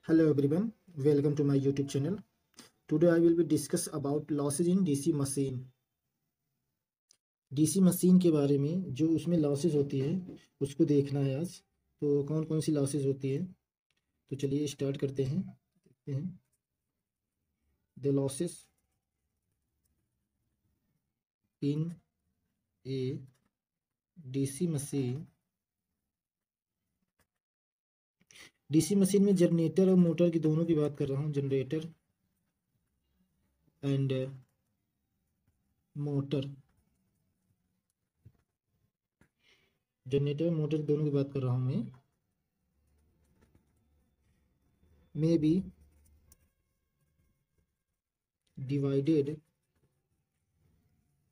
Hello everyone, welcome to my YouTube channel. Today I will be discuss about losses in DC machine. DC machine के बारे में जो उसमें losses होती है उसको देखना है आज। तो कौन कौन सी लॉसेस होती है, तो चलिए स्टार्ट करते हैं। देखते हैं the losses in A DC machine. DC machine में जनरेटर और मोटर की दोनों की बात कर रहा हूँ। Generator and motor, generator motor दोनों की बात कर रहा हूँ मैं। May be divided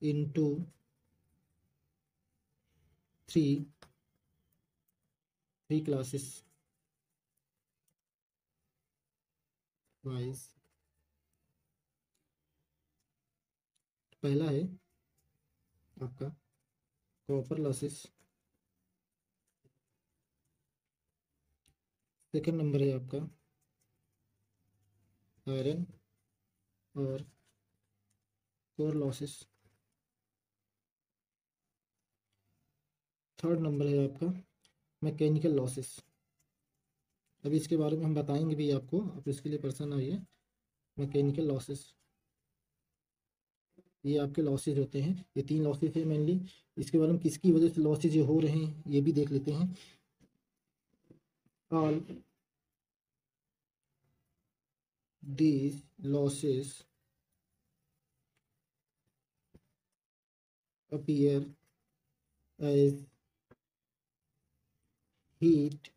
into three classes wise। पहला है आपका कॉपर लॉसेस, सेकंड नंबर है आपका आयरन और कोर लॉसेस, थर्ड नंबर है आपका मैकेनिकल लॉसेस। अभी इसके बारे में हम बताएंगे भी आपको, आप इसके लिए परेशान ना होइए। मैकेनिकल लॉसेस ये आपके लॉसेज होते हैं, ये तीन लॉसेज है मेनली। इसके बारे में किसकी वजह से लॉसेज ये हो रहे हैं ये भी देख लेते हैं। All these losses appear as heat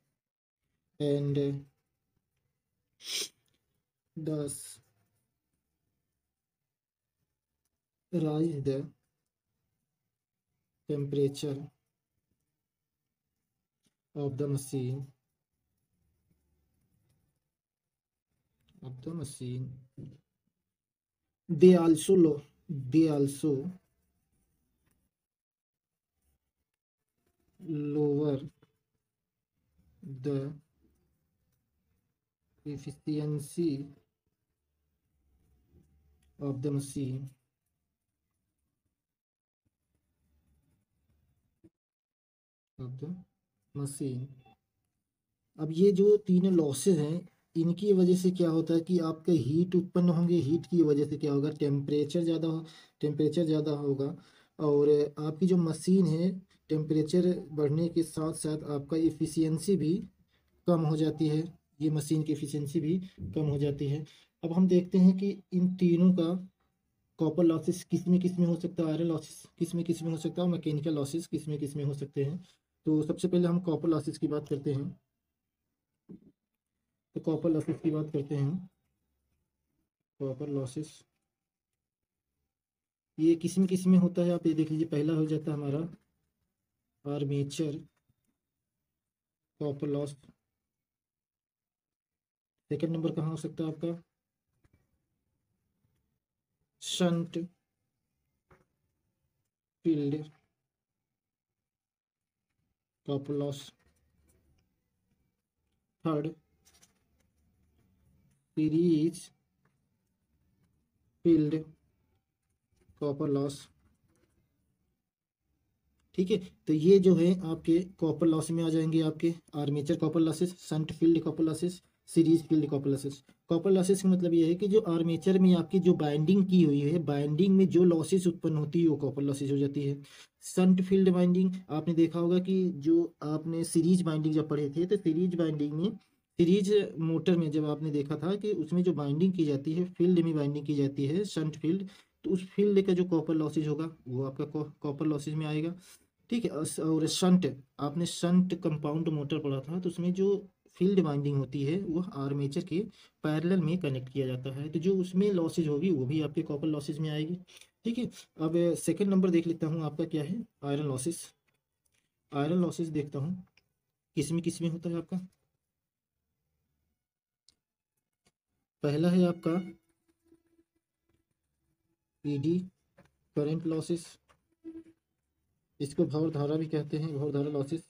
and thus rise the temperature of the machine they also lower the efficiency of the machine अब ये जो तीनों लॉसेस हैं इनकी वजह से क्या होता है कि आपके हीट उत्पन्न होंगे। हीट की वजह से क्या होगा, टेम्परेचर ज़्यादा होगा और आपकी जो मशीन है टेम्परेचर बढ़ने के साथ साथ आपका इफ़िशियंसी भी कम हो जाती है। ये मशीन की इफ़िशियंसी भी कम हो जाती है। अब हम देखते हैं कि इन तीनों का कॉपर लॉसेस किस में हो सकता है, आयरन लॉसेस किस में हो सकता है और मैकेनिकल लॉसेस किस में हो सकते हैं। तो सबसे पहले हम कॉपर लॉसेस की बात करते हैं। तो कॉपर लॉसेस की बात करते हैं। कॉपर लॉसेस ये किस में होता है, आप ये देख लीजिए। पहला हो जाता है हमारा armature copper loss. Second number कहाँ हो सकता है आपका shunt field copper loss. Third series field copper loss. ठीक है, तो ये जो है आपके कॉपर लॉस में आ जाएंगे आपके armature copper losses, shunt field copper losses, series field copper losses. Copper losses का मतलब ये है कि जो आर्मेचर में आपकी जो बाइंडिंग की हुई है, बाइंडिंग में जो लॉसेस उत्पन्न होती है वो कॉपर लॉसेस हो जाती है। शंट फील्ड बाइंडिंग आपने देखा होगा कि जो आपने सीरीज बाइंडिंग जब पढ़े थे तो सीरीज बाइंडिंग में, सीरीज मोटर में जब आपने देखा था कि उसमें जो बाइंडिंग की जाती है फील्ड में बाइंडिंग की जाती है शंट फील्ड, तो उस फील्ड का जो कॉपर लॉसेज होगा वो आपका कॉपर लॉसेज में आएगा। ठीक है, और शंट, आपने शंट कंपाउंड मोटर पढ़ा था तो उसमें जो फील्ड बाइंडिंग होती है वो आर्मेचर के पैरेलल में कनेक्ट किया जाता है, तो जो उसमें लॉसेज होगी वो भी आपके कॉपर लॉसेज में आएगी। ठीक है, अब सेकंड नंबर देख लेता हूँ आपका क्या है, आयरन लॉसेस। आयरन लॉसेस देखता हूँ किस में होता है आपका। पहला है आपका पीडी करंट लॉसेस, इसको भंवर धारा भी कहते हैं, भंवर धारा लॉसेस।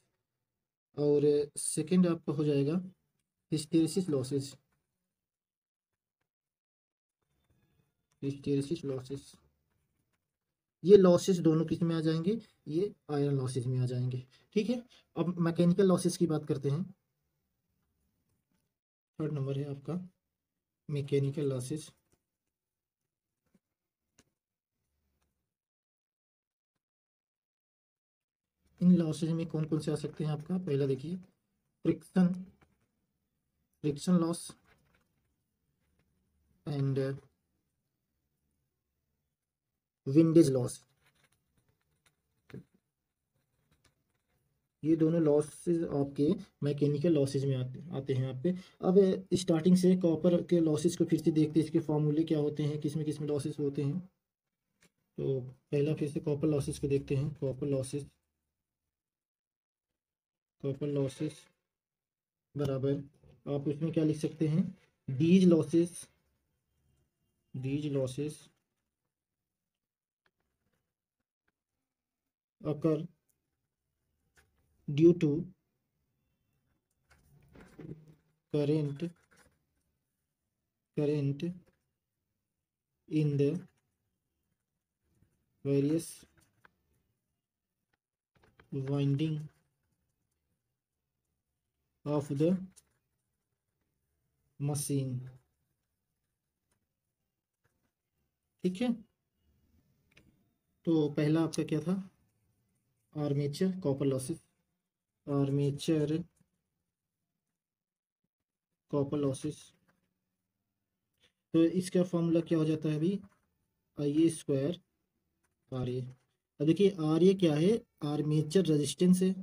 और सेकंड आपका हो जाएगा हिस्टेरिसिस लॉसेस। हिस्टेरेसिस लॉसेस, ये लॉसेस दोनों किस में आ जाएंगे, ये आयरन लॉसेस में आ जाएंगे। ठीक है, अब मैकेनिकल लॉसेस की बात करते हैं। थर्ड नंबर है आपका मैकेनिकल लॉसेस। इन लॉसेज में कौन कौन से आ सकते हैं आपका, पहला देखिए friction, friction loss and windage loss, ये दोनों लॉसेज आपके मैकेनिकल लॉसेज में आते हैं आपके। अब स्टार्टिंग से कॉपर के लॉसेज को फिर से देखते हैं, इसके फॉर्मूले क्या होते हैं, किस में लॉसेज होते हैं। तो पहला फिर से कॉपर लॉसेज को देखते हैं। कॉपर लॉसेज बराबर आप उसमें क्या लिख सकते हैं, these losses occur due to current in the various winding of the machine। ठीक है, तो पहला आपका क्या था, armature copper losses, armature copper losses. तो इसका फॉर्मूला क्या हो जाता है अभी, आई ए स्क्वायर आर ए। अब देखिए आर ए क्या है, आर्मेचर रेजिस्टेंस है,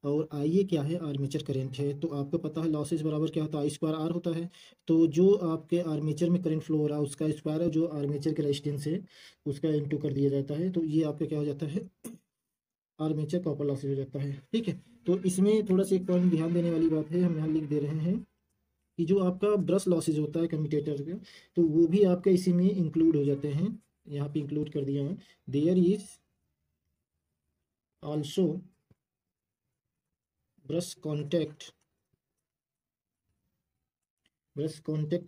और आई ए क्या है, आर्मेचर करंट है। तो आपको पता है लॉसेज बराबर क्या होता है, आई स्क्वायर आर होता है। तो जो आपके आर्मेचर में करंट फ्लो हो रहा है उसका स्क्वायर है, जो आर्मेचर के रेजिस्टेंस है उसका इनटू कर दिया जाता है। तो ये आपका क्या हो जाता है, आर्मेचर कॉपर लॉसेज हो जाता है। ठीक है, तो इसमें थोड़ा सा एक पॉइंट ध्यान देने वाली बात है, हम यहाँ लिख दे रहे हैं कि जो आपका ब्रश लॉसेज होता है कम्यूटेटर का, तो वो भी आपका इसी में इंक्लूड हो जाते हैं। यहाँ पे इंक्लूड कर दिया मैं, there is also brush contact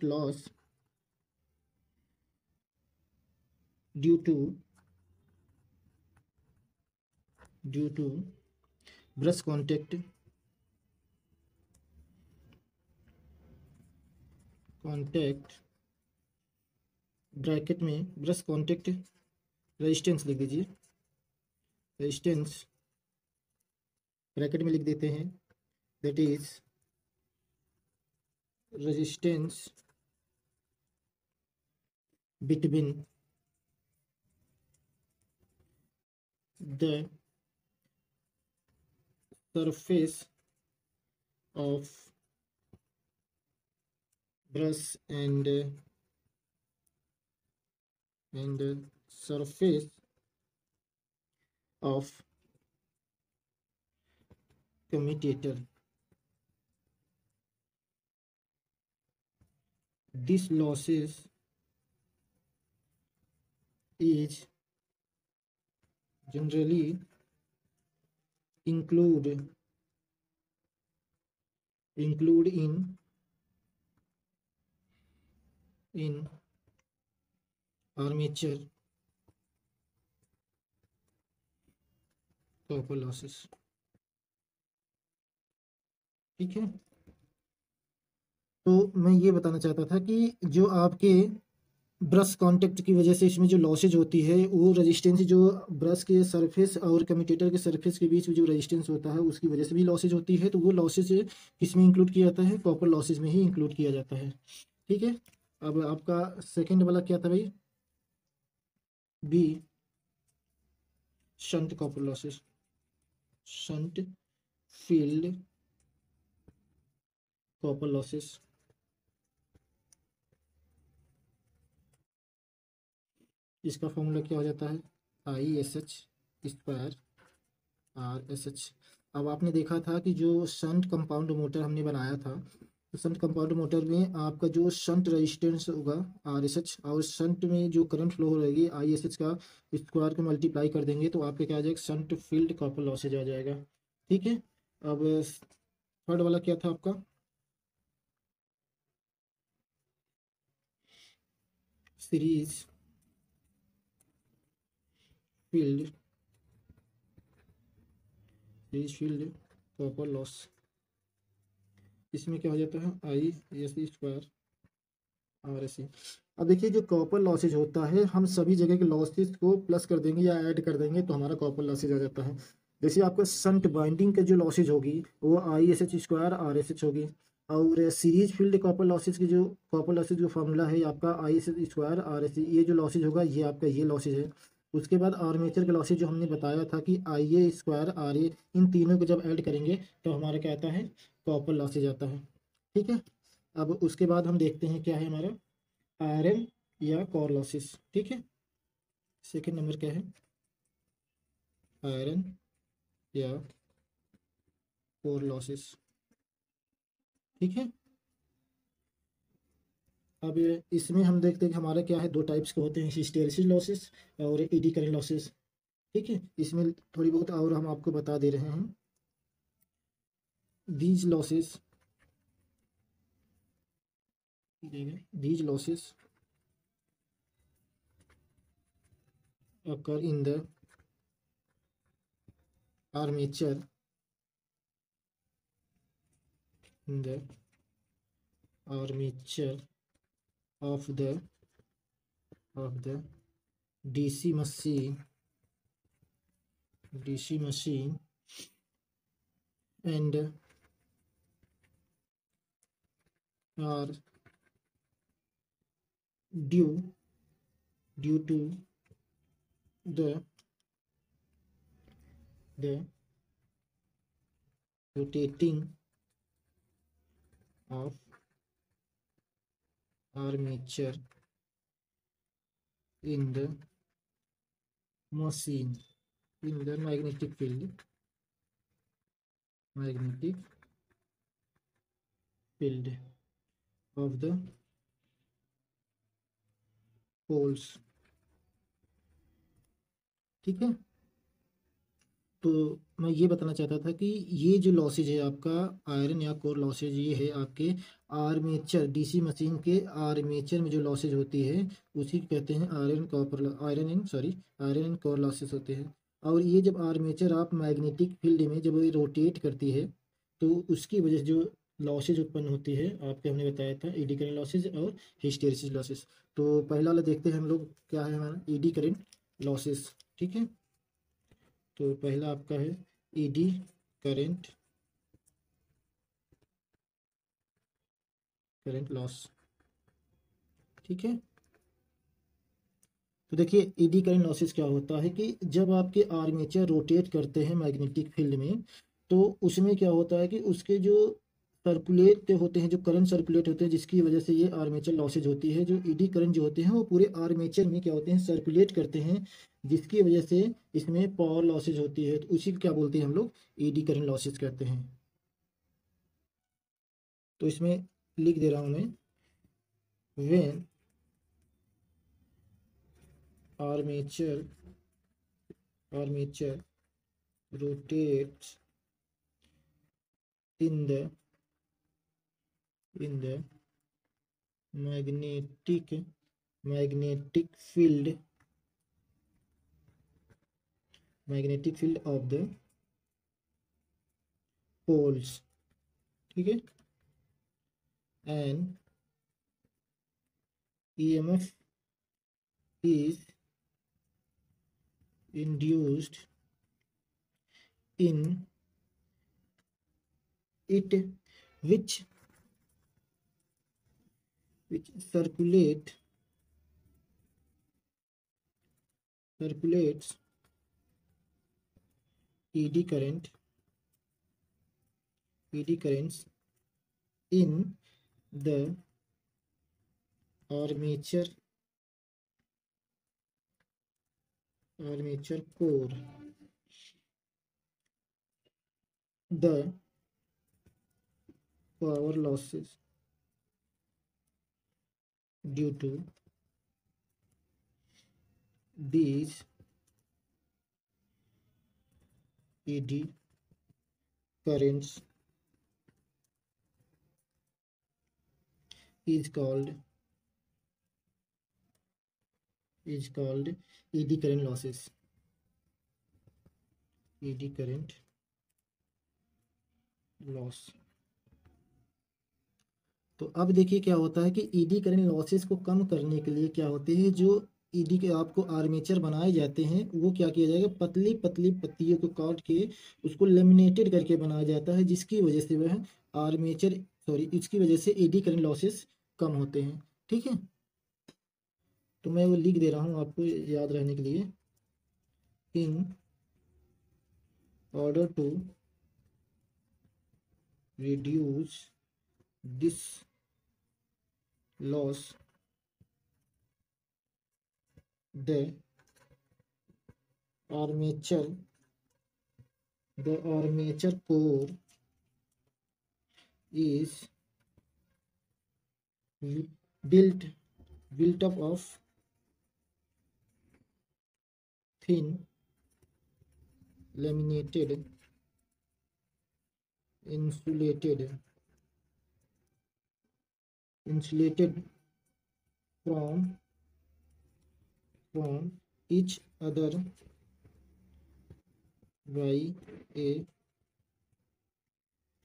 loss due to brush contact bracket में ब्रश कॉन्टेक्ट रेजिस्टेंस लिख दीजिए, रेजिस्टेंस ब्रैकेट में लिख देते हैं, that is resistance between the surface of brush and surface of commutator। This losses is generally include in armature copper losses। ठीक है, तो मैं ये बताना चाहता था कि जो आपके ब्रश कांटेक्ट की वजह से इसमें जो लॉसेज होती है, वो रेजिस्टेंस जो ब्रश के सरफेस और कम्यूटेटर के सरफेस के बीच में जो रेजिस्टेंस होता है उसकी वजह से भी लॉसेज होती है। तो वो लॉसेज किस में इंक्लूड किया जाता है, कॉपर लॉसेज में ही इंक्लूड किया जाता है। ठीक है, अब आपका सेकेंड वाला क्या था भाई, B shunt copper losses, shunt field copper losses. इसका फॉर्मूला क्या हो जाता है, I S H square R S H. अब आपने देखा था कि जो शंट कंपाउंड मोटर हमने बनाया था, तो शंट कंपाउंड मोटर में आपका जो शंट रेजिस्टेंस होगा आर एस एच, और शंट में जो करंट फ्लो रहेगी आई एस एच का स्क्वायर को मल्टीप्लाई कर देंगे तो आपके क्या आ जाएगा, शंट फील्ड कॉपर लॉसेज आ जाएगा। ठीक है, अब थर्ड वाला क्या था आपका, सीरीज फील्ड कॉपर लॉस, इसमें क्या हो जाता है I S square R S C. अब देखिए जो कॉपर लॉसेज होता है, हम सभी जगह के लॉसेज को प्लस कर देंगे या ऐड कर देंगे तो हमारा कॉपर लॉसेज आ जाता है। जैसे आपका संट बाइंडिंग का जो लॉसेज होगी वो आई S H square R S H होगी, और सीरीज फील्ड कॉपर लॉसेज की जो कॉपर लॉसेज जो फॉर्मूला है आपका I S H square R S C, ये जो लॉसेज होगा ये आपका ये लॉसेज है। उसके बाद आर्मेचर का लॉसेज जो हमने बताया था कि आई ए स्क्वायर आर ए, इन तीनों को जब ऐड करेंगे तो हमारा क्या आता है कॉपर लॉसेज आता है। ठीक है, अब उसके बाद हम देखते हैं क्या है हमारा आयरन या कोर लॉसेस। ठीक है, सेकंड नंबर क्या है आयरन या कोर लॉसेस। ठीक है, अब इसमें हम देखते हैं कि हमारा क्या है दो टाइप्स के होते हैं, हिस्टेरेसिस लॉसेस और एडी करंट लॉसेस। ठीक है, इसमें थोड़ी बहुत और हम आपको बता दे रहे हैं। These losses occur in the armature of the DC machine and are due to the rotating of armature in the machine in the magnetic field of the poles। ठीक है, तो मैं ये बताना चाहता था कि ये जो लॉसेज है आपका आयरन या कोर लॉसेज, ये है आपके आर्मेचर डीसी मशीन के आर्मेचर में जो लॉसेज होती है उसी को कहते हैं आयरन एंड कोर लॉसेज होते हैं। और ये जब आर्मेचर आप मैग्नेटिक फील्ड में जब ये रोटेट करती है तो उसकी वजह से जो लॉसेज उत्पन्न होती है आपके हमने बताया था एडी करंट लॉसेज और हिस्टेरेसिस लॉसेज। तो पहला वाला देखते हैं हम लोग क्या है हमारा एडी करंट लॉसेज। ठीक है, तो पहला आपका है ईडी करंट लॉस। ठीक है, तो देखिए ईडी करंट लॉसेस क्या होता है कि जब आपके आर्मेचर रोटेट करते हैं मैग्नेटिक फील्ड में तो उसमें क्या होता है कि उसके जो सर्कुलेट होते हैं, जो करंट सर्कुलेट होते हैं जिसकी वजह से ये आर्मेचर लॉसेज होती है। जो ईडी करंट जो होते हैं वो पूरे आर्मेचर में क्या होते हैं सर्कुलेट करते हैं, जिसकी वजह से इसमें पावर लॉसेज होती है। तो उसी को क्या बोलते हैं हम लोग ईडी करंट लॉसेज कहते हैं। तो इसमें लिख दे रहा हूं मैं, when armature rotates in the magnetic field of the poles। ठीक है, and EMF is induced in it which circulates ED currents in the armature core। The power losses due to these ED currents is called ED current losses। Eddy current loss. तो अब देखिए क्या होता है कि eddy current losses को कम करने के लिए क्या होते हैं, जो ईडी के आपको आर्मेचर बनाए जाते हैं वो क्या किया जाएगा, पतली पतली पत्तियों को काट के उसको लेमिनेटेड करके बनाया जाता है, जिसकी वजह से वह आर्मेचर सॉरी इसकी वजह से ईडी करंट लॉसेस कम होते हैं। ठीक है, तो मैं वो लिख दे रहा हूँ आपको याद रहने के लिए। In order to reduce this loss the armature core is built up of thin laminated insulated from each other by a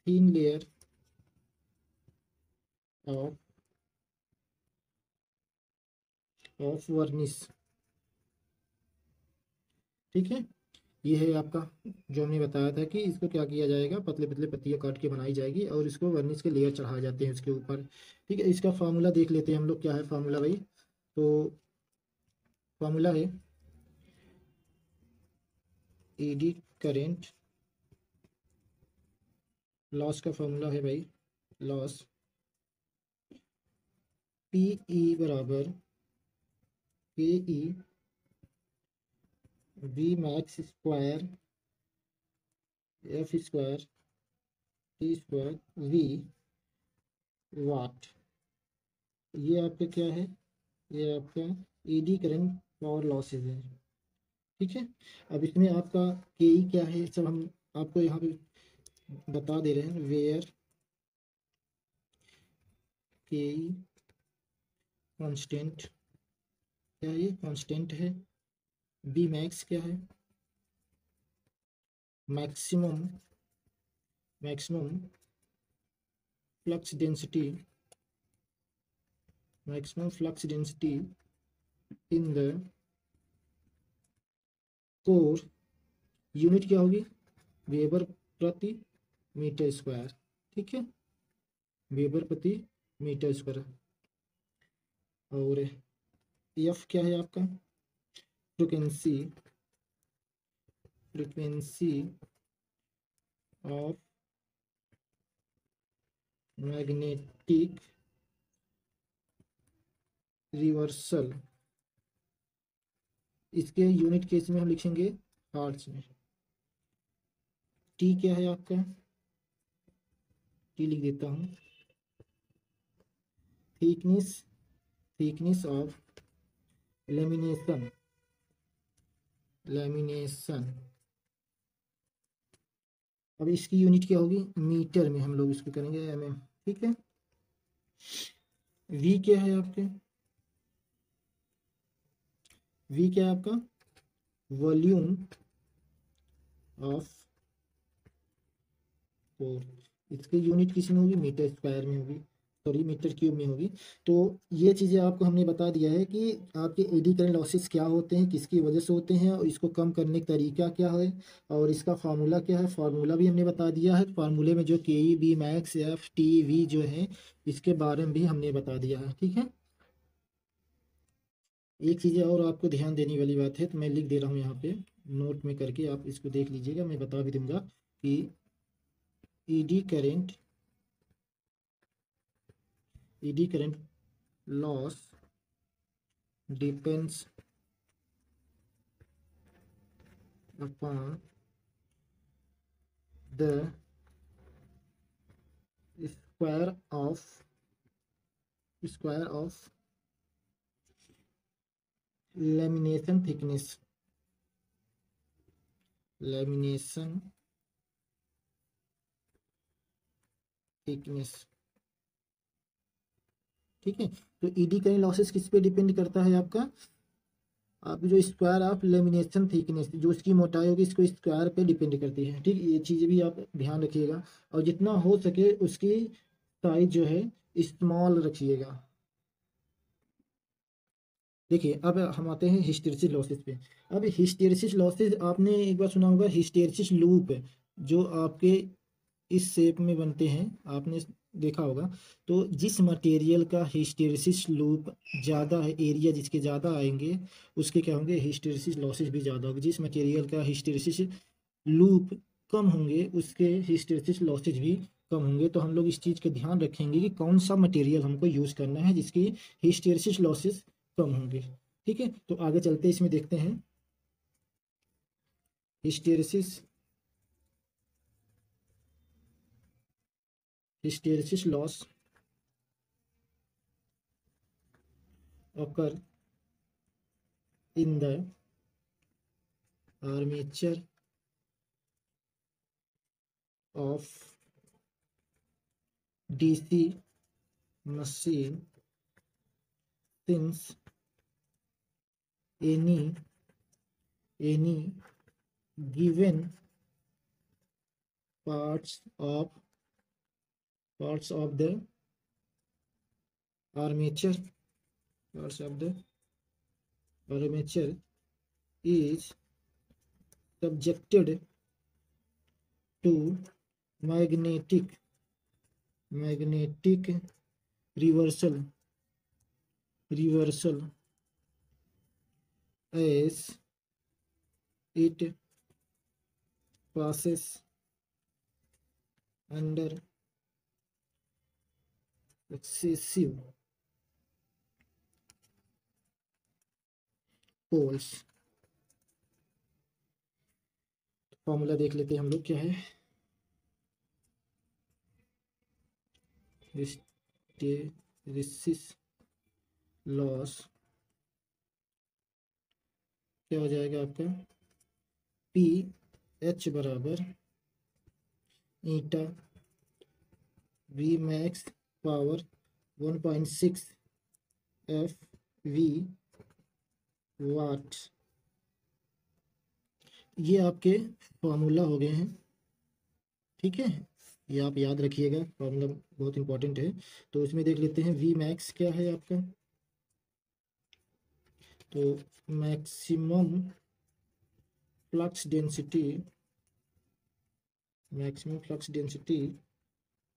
thin layer of वर्निश। ठीक है, ये है आपका जो हमने बताया था कि इसको क्या किया जाएगा, पतले पतले पत्तियां काट के बनाई जाएगी और इसको वर्निश के लेयर चढ़ाए जाते हैं उसके ऊपर। ठीक है, इसका फार्मूला देख लेते हैं हम लोग, क्या है फार्मूला भाई। तो फार्मूला है ईडी करेंट लॉस का फार्मूला है भाई, लॉस पी ई बराबर K E V max square F square T square V watt. ये आपका क्या है, ये आपका ईडी करंट पावर लॉसेज है। ठीक है, अब इसमें आपका के ई क्या है, सब हम आपको यहाँ पे बता दे रहे हैं। वेयर के ई कॉन्स्टेंट, क्या ये कांस्टेंट है। बी मैक्स क्या है, maximum flux density, in the core. Unit क्या होगी, वेबर प्रति मीटर स्क्वायर। ठीक है, वेबर प्रति मीटर स्क्वायर। और एफ क्या है आपका, फ्रीक्वेंसी ऑफ मैग्नेटिक रिवर्सल। इसके यूनिट केस में हम लिखेंगे हर्ट्ज में। टी क्या है आपका, टी लिख देता हूँ, थिकनेस ऑफ लेमिनेशन अब इसकी यूनिट क्या होगी, मीटर में हम लोग इसको करेंगे mm। ठीक है, वी क्या है आपके, वी क्या है आपका, वॉल्यूम ऑफ कोर। इसकी यूनिट किस में होगी, मीटर स्क्वायर में होगी, सॉरी मीटर क्यूब में होगी। तो ये चीज़ें आपको हमने बता दिया है कि आपके एडी करंट लॉसेस क्या होते हैं, किसकी वजह से होते हैं और इसको कम करने का तरीका क्या है और इसका फार्मूला क्या है। फार्मूला भी हमने बता दिया है, फार्मूले में जो K E B max F T V जो है इसके बारे में भी हमने बता दिया है। ठीक है, एक चीज़ और आपको ध्यान देने वाली बात है, तो मैं लिख दे रहा हूँ यहाँ पे नोट में करके, आप इसको देख लीजिएगा, मैं बता भी दूंगा कि eddy current loss depends upon the square of lamination thickness. ठीक है, तो ईडी करंट लॉसेस किस पे डिपेंड करता है आपका, आप जो स्क्वायर ऑफ लेमिनेशन थिकनेस, जो इसकी मोटाई होगी, इसको स्क्वायर पे डिपेंड करती है। ठीक, ये चीज़ भी आप ध्यान रखिएगा। और जितना हो सके उसकी साइज जो है स्मॉल रखिएगा। देखिए, अब हम आते हैं हिस्टैरिसीस लॉसेस पे। अब हिस्टैरिसीस लॉसेस, आपने एक बार सुना होगा हिस्टैरिसीस लूप, जो आपके इस शेप में बनते हैं, आपने देखा होगा। तो जिस मटेरियल का हिस्टैरिसीस लूप ज़्यादा है, एरिया जिसके ज़्यादा आएंगे, उसके क्या होंगे, हिस्टैरिसीस लॉसेस भी ज़्यादा होंगे। जिस मटेरियल का हिस्टैरिसीस लूप कम होंगे, उसके हिस्टैरिसीस लॉसेस भी कम होंगे। तो हम लोग इस चीज़ का ध्यान रखेंगे कि कौन सा मटेरियल हमको यूज़ करना है जिसकी हिस्टैरिसीस लॉसेस कम होंगे। ठीक है, तो आगे चलते इसमें देखते हैं hysteresis loss occur in the armature of DC machine since any given parts of the armature is subjected to magnetic reversal as it passes under excessive force। Formula देख लेते हैं हम लोग, क्या है। हिस्टैरिसीस लॉस क्या हो जाएगा आपका, पी एच बराबर eta V max power 1.6 F V watt. ये आपके फॉर्मूला हो गए हैं। ठीक है, ये आप याद रखिएगा, फॉर्मूला बहुत इंपॉर्टेंट है। तो इसमें देख लेते हैं वी मैक्स क्या है आपका। तो maximum flux density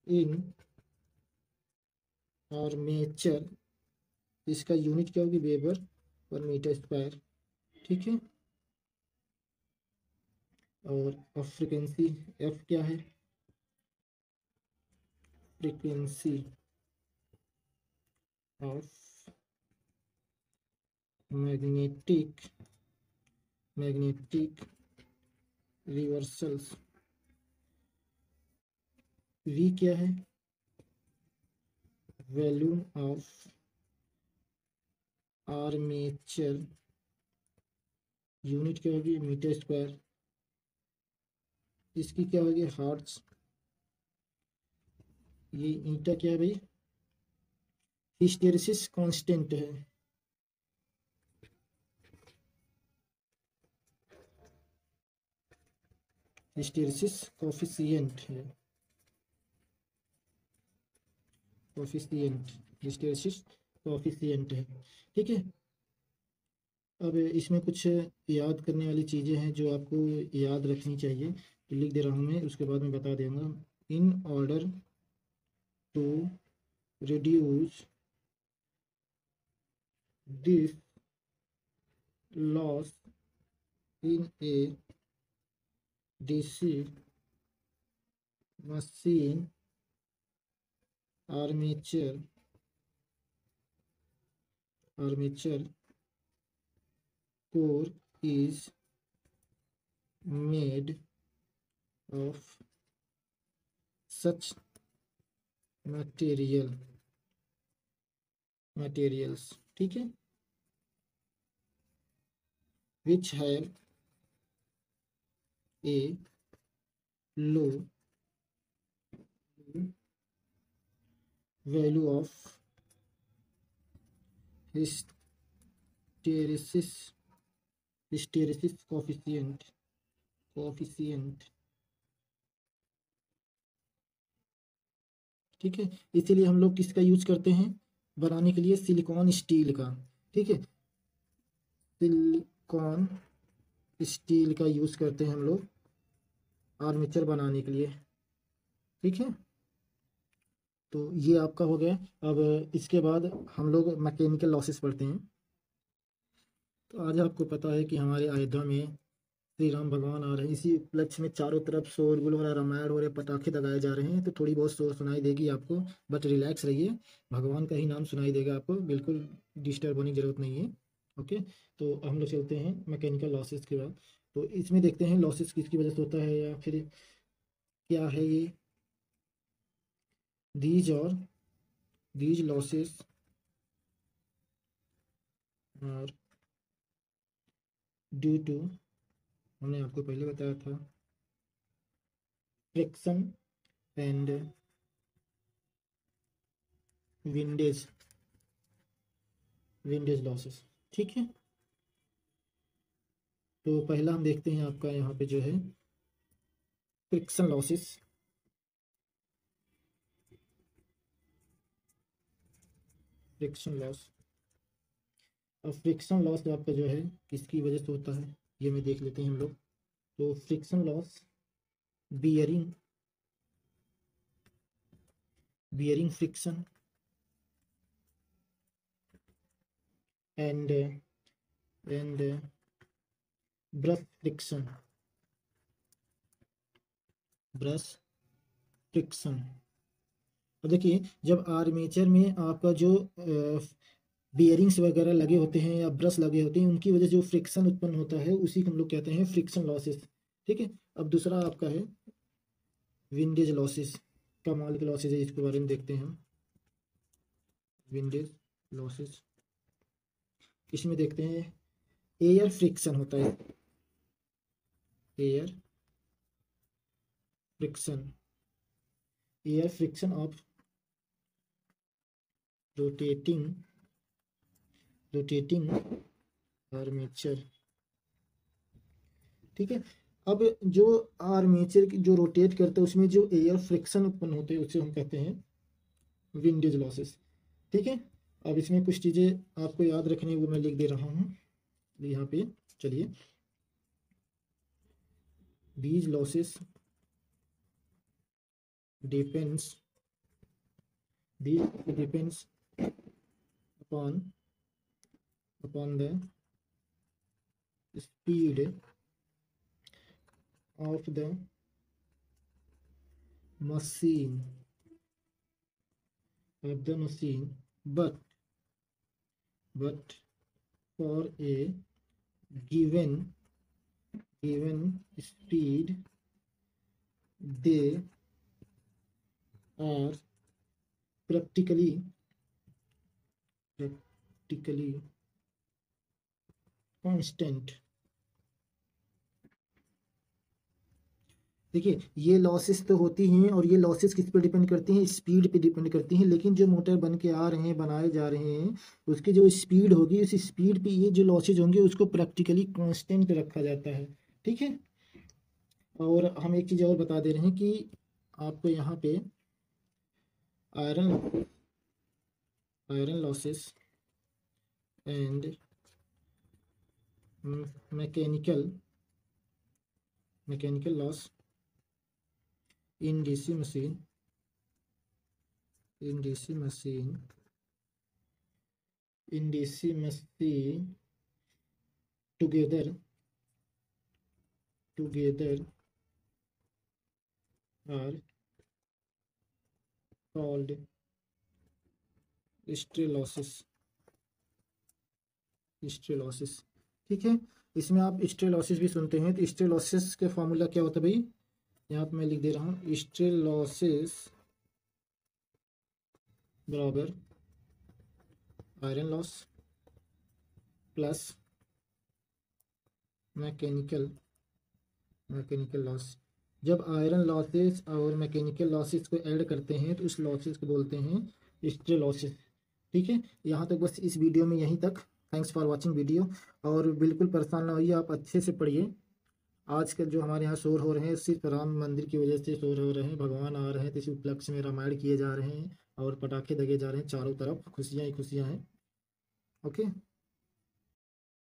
in armature, इसका यूनिट क्या होगी, वेबर पर मीटर स्क्वायर। ठीक है, और फ्रीक्वेंसी एफ क्या है, frequency of magnetic reversals. V क्या है, वॉल्यूम ऑफ आर्मेचर, यूनिट क्या होगी, मीटर स्क्वायर। इसकी क्या होगी, हर्ट्ज। ये ईटा क्या है भाई, हिस्टैरिसीस कांस्टेंट है। हिस्टैरिसीस कोफिशिएंट है, हिस्टैरिसीस कोफिशिएंट है। ठीक है, अब इसमें कुछ याद करने वाली चीज़ें हैं जो आपको याद रखनी चाहिए। तो लिख दे रहा हूँ मैं, उसके बाद मैं बता दूंगा। In order to reduce this loss in a DC machine, armature core is made of such materials, ठीक है, which have a low value of hysteresis hysteresis coefficient, ठीक है। इसीलिए हम लोग किसका यूज करते हैं बनाने के लिए, सिलिकॉन स्टील का, ठीक है, सिलिकॉन स्टील का यूज करते हैं हम लोग आर्मेचर बनाने के लिए, ठीक है। तो ये आपका हो गया। अब इसके बाद हम लोग मैकेनिकल लॉसेस पढ़ते हैं। तो आज आपको पता है कि हमारे अयोध्या में श्री राम भगवान आ रहे हैं, इसी उपलक्ष्य में चारों तरफ शोरगुल हो रहा है, रामायण हो रहे, पटाखे दगाए जा रहे हैं, तो थोड़ी बहुत शोर सुनाई देगी आपको, बट रिलैक्स रहिए, भगवान का ही नाम सुनाई देगा आपको, बिल्कुल डिस्टर्ब होने की जरूरत नहीं है। ओके, तो हम लोग चलते हैं मैकेनिकल लॉसेस के बाद। तो इसमें देखते हैं लॉसेस किसकी वजह से होता है या फिर क्या है ये। These losses are due to, हमने आपको पहले बताया था, फ्रिक्शन एंड विंडेज लॉसेस, ठीक है। तो पहला हम देखते हैं आपका यहाँ पे जो है फ्रिक्शन लॉसेस। फ्रिक्शन लॉस, अब फ्रिक्शन लॉस आपका जो है किसकी वजह से होता है ये में देख लेते हैं हम लोग। तो friction loss bearing friction and brush friction. अब देखिए, जब आर्मेचर में आपका जो बियरिंग्स वगैरह लगे होते हैं या ब्रश लगे होते हैं, उनकी वजह से जो फ्रिक्शन उत्पन्न होता है उसी को हम लोग कहते हैं फ्रिक्शन लॉसेस, ठीक है। अब दूसरा आपका है विंडेज लॉसेस, कमाल के लॉसेस है, इसके बारे में देखते हैं हम। विंडेज लॉसेस, इसमें देखते हैं एयर फ्रिक्शन होता है, air friction of rotating armature, ठीक है। अब जो आर्मेचर की जो रोटेट करते हैं उसमें जो एयर फ्रिक्शन उत्पन्न होते हैं उसे हम कहते हैं विंडेज लॉसेस, ठीक है। अब इसमें कुछ चीज़ें आपको याद रखनी है, वो मैं लिख दे रहा हूँ यहाँ पे, चलिए। these losses depends upon the speed of the machine but for a given speed they are practically constant। देखिए, ये लॉसेस तो होती हैं और ये लॉसेस किस पे डिपेंड करती हैं, स्पीड पे डिपेंड करती हैं, लेकिन जो मोटर बन के आ रहे हैं, बनाए जा रहे हैं, उसकी जो स्पीड होगी उस स्पीड पे ये जो लॉसेज होंगे उसको प्रैक्टिकली कांस्टेंट रखा जाता है, ठीक है। और हम एक चीज़ और बता दे रहे हैं कि आपको यहाँ पे iron losses and mechanical loss in DC machine together are called history losses, ठीक है। इसमें आप हिस्ट्री लॉसेस भी सुनते हैं, तो हिस्ट्री लॉसेस का फॉर्मूला क्या होता है भाई, यहाँ पे मैं लिख दे रहा हूँ, हिस्ट्री लॉसेस बराबर iron loss plus mechanical loss. जब आयरन लॉसेस और मैकेनिकल लॉसेस को ऐड करते हैं तो उस लॉसेस को बोलते हैं हिस्ट्री लॉसेस, ठीक है। यहाँ तक बस इस वीडियो में यहीं तक। Thanks for watching video. और बिल्कुल परेशान ना होइए, आप अच्छे से पढ़िए। आजकल जो हमारे यहाँ शोर हो रहे हैं सिर्फ राम मंदिर की वजह से शोर हो रहे हैं, भगवान आ रहे हैं तो इस उपलक्ष्य में रामायण किए जा रहे हैं और पटाखे दगे जा रहे हैं, चारों तरफ खुशियाँ ही खुशियाँ हैं। ओके।